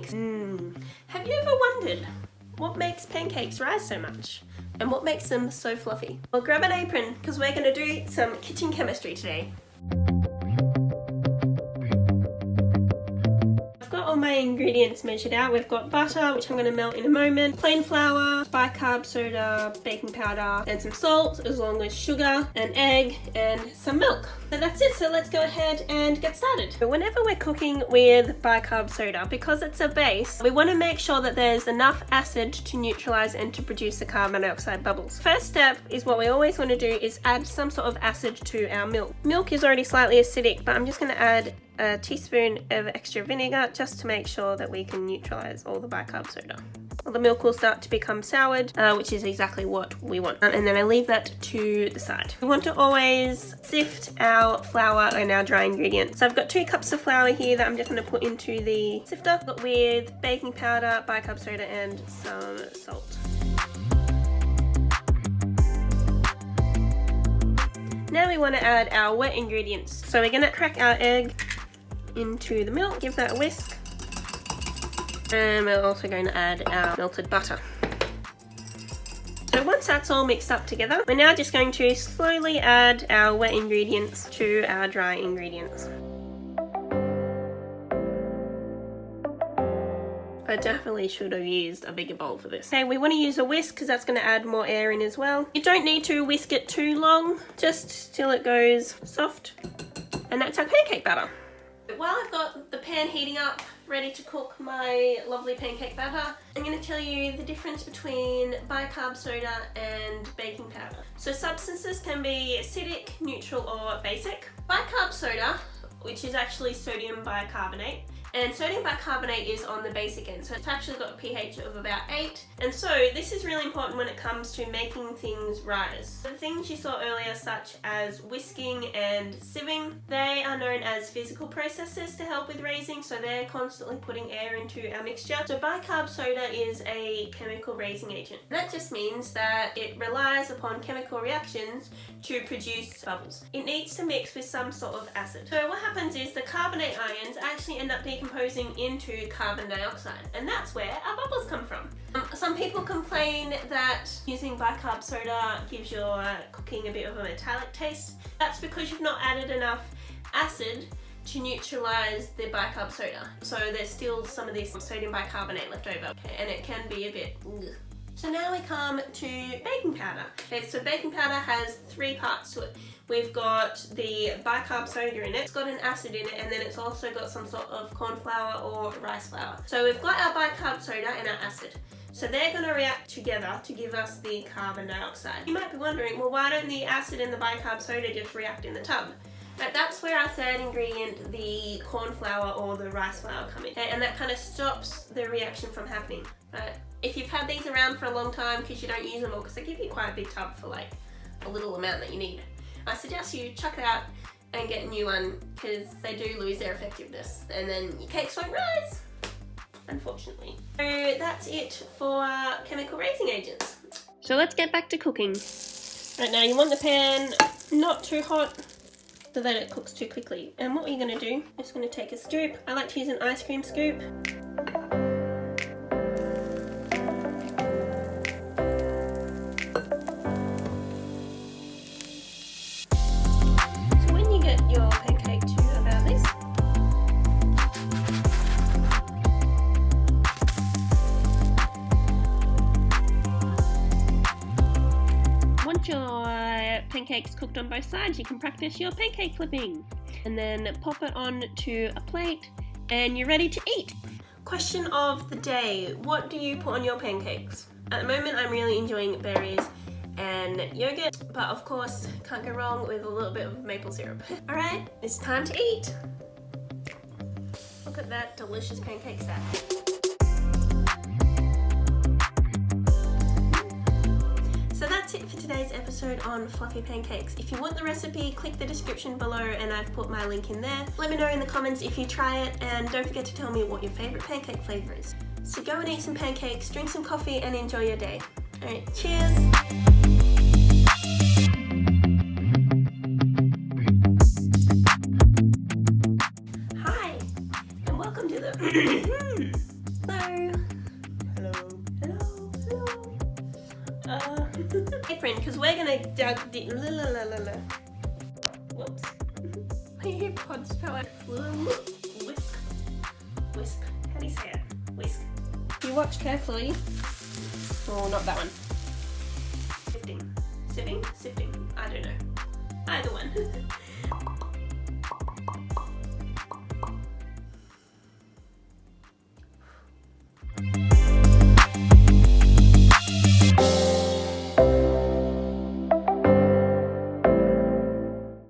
pancakes. Have you ever wondered what makes pancakes rise so much? And what makes them so fluffy? Well, grab an apron because we're going to do some kitchen chemistry today. I've got all my ingredients measured out. We've got butter, which I'm going to melt in a moment, plain flour, bicarb soda, baking powder, and some salt, as long as sugar, an egg, and some milk. So that's it, so let's go ahead and get started. Whenever we're cooking with bicarb soda, because it's a base, we want to make sure that there's enough acid to neutralize and to produce the carbon dioxide bubbles. First step is what we always want to do is add some sort of acid to our milk. Milk is already slightly acidic, but I'm just going to add a teaspoon of extra vinegar just to make sure that we can neutralize all the bicarb soda. Well, the milk will start to become soured, which is exactly what we want. And then I leave that to the side. We want to always sift our flour and our dry ingredients. So I've got 2 cups of flour here that I'm just going to put into the sifter with baking powder, bicarb soda, and some salt. Now we want to add our wet ingredients. So we're going to crack our egg into the milk, give that a whisk. And we're also going to add our melted butter. So once that's all mixed up together, we're now just going to slowly add our wet ingredients to our dry ingredients. I definitely should have used a bigger bowl for this. Okay, we want to use a whisk because that's going to add more air in as well. You don't need to whisk it too long, just till it goes soft. And that's our pancake batter. While I've got the pan heating up, ready to cook my lovely pancake batter, I'm going to tell you the difference between bicarb soda and baking powder. So substances can be acidic, neutral, or basic. Bicarb soda, which is actually sodium bicarbonate, and sodium bicarbonate is on the basic end, so it's actually got a pH of about 8. And so this is really important when it comes to making things rise. The things you saw earlier, such as whisking and sieving, they are known as physical processes to help with raising, so they're constantly putting air into our mixture. So bicarb soda is a chemical raising agent. That just means that it relies upon chemical reactions to produce bubbles. It needs to mix with some sort of acid. So what happens is the carbonate ions actually end up decomposing into carbon dioxide, and that's where our bubbles come from. Some people complain that using bicarb soda gives your cooking a bit of a metallic taste. That's because you've not added enough acid to neutralize the bicarb soda. So there's still some of this sodium bicarbonate left over, okay, and it can be a bit ugh. So now we come to baking powder. Okay, so baking powder has 3 parts to it. We've got the bicarb soda in it, it's got an acid in it, and then it's also got some sort of corn flour or rice flour. So we've got our bicarb soda and our acid. So they're going to react together to give us the carbon dioxide. You might be wondering, well, why don't the acid and the bicarb soda just react in the tub? But that's where our third ingredient, the corn flour or the rice flour, come in. Okay, and that kind of stops the reaction from happening. Right? If you've had these around for a long time because you don't use them all, because they give you quite a big tub for like a little amount that you need, I suggest you chuck it out and get a new one because they do lose their effectiveness and then your cakes won't rise, unfortunately. So that's it for chemical raising agents. So let's get back to cooking. Right, now you want the pan not too hot so that it cooks too quickly. And what you're going to do, I'm just going to take a scoop. I like to use an ice cream scoop. Your pancakes cooked on both sides, you can practice your pancake flipping and then pop it onto a plate and you're ready to eat. Question of the day, what do you put on your pancakes? At the moment I'm really enjoying berries and yogurt, but of course can't go wrong with a little bit of maple syrup. Alright, it's time to eat. Look at that delicious pancake stack. So that's it for today's episode on fluffy pancakes. If you want the recipe, click the description below and I've put my link in there. Let me know in the comments if you try it, and don't forget to tell me what your favourite pancake flavour is. So go and eat some pancakes, drink some coffee and enjoy your day. Alright, cheers! Hi, and welcome to the Hello. Hello. Hello. Hello. Apron, because we're gonna whoops. My AirPods fell out. Whisk. Whisk. How do you say it? Whisk. You watch carefully. Oh, not that one. Sifting. Sifting? Sifting. I don't know. Either one.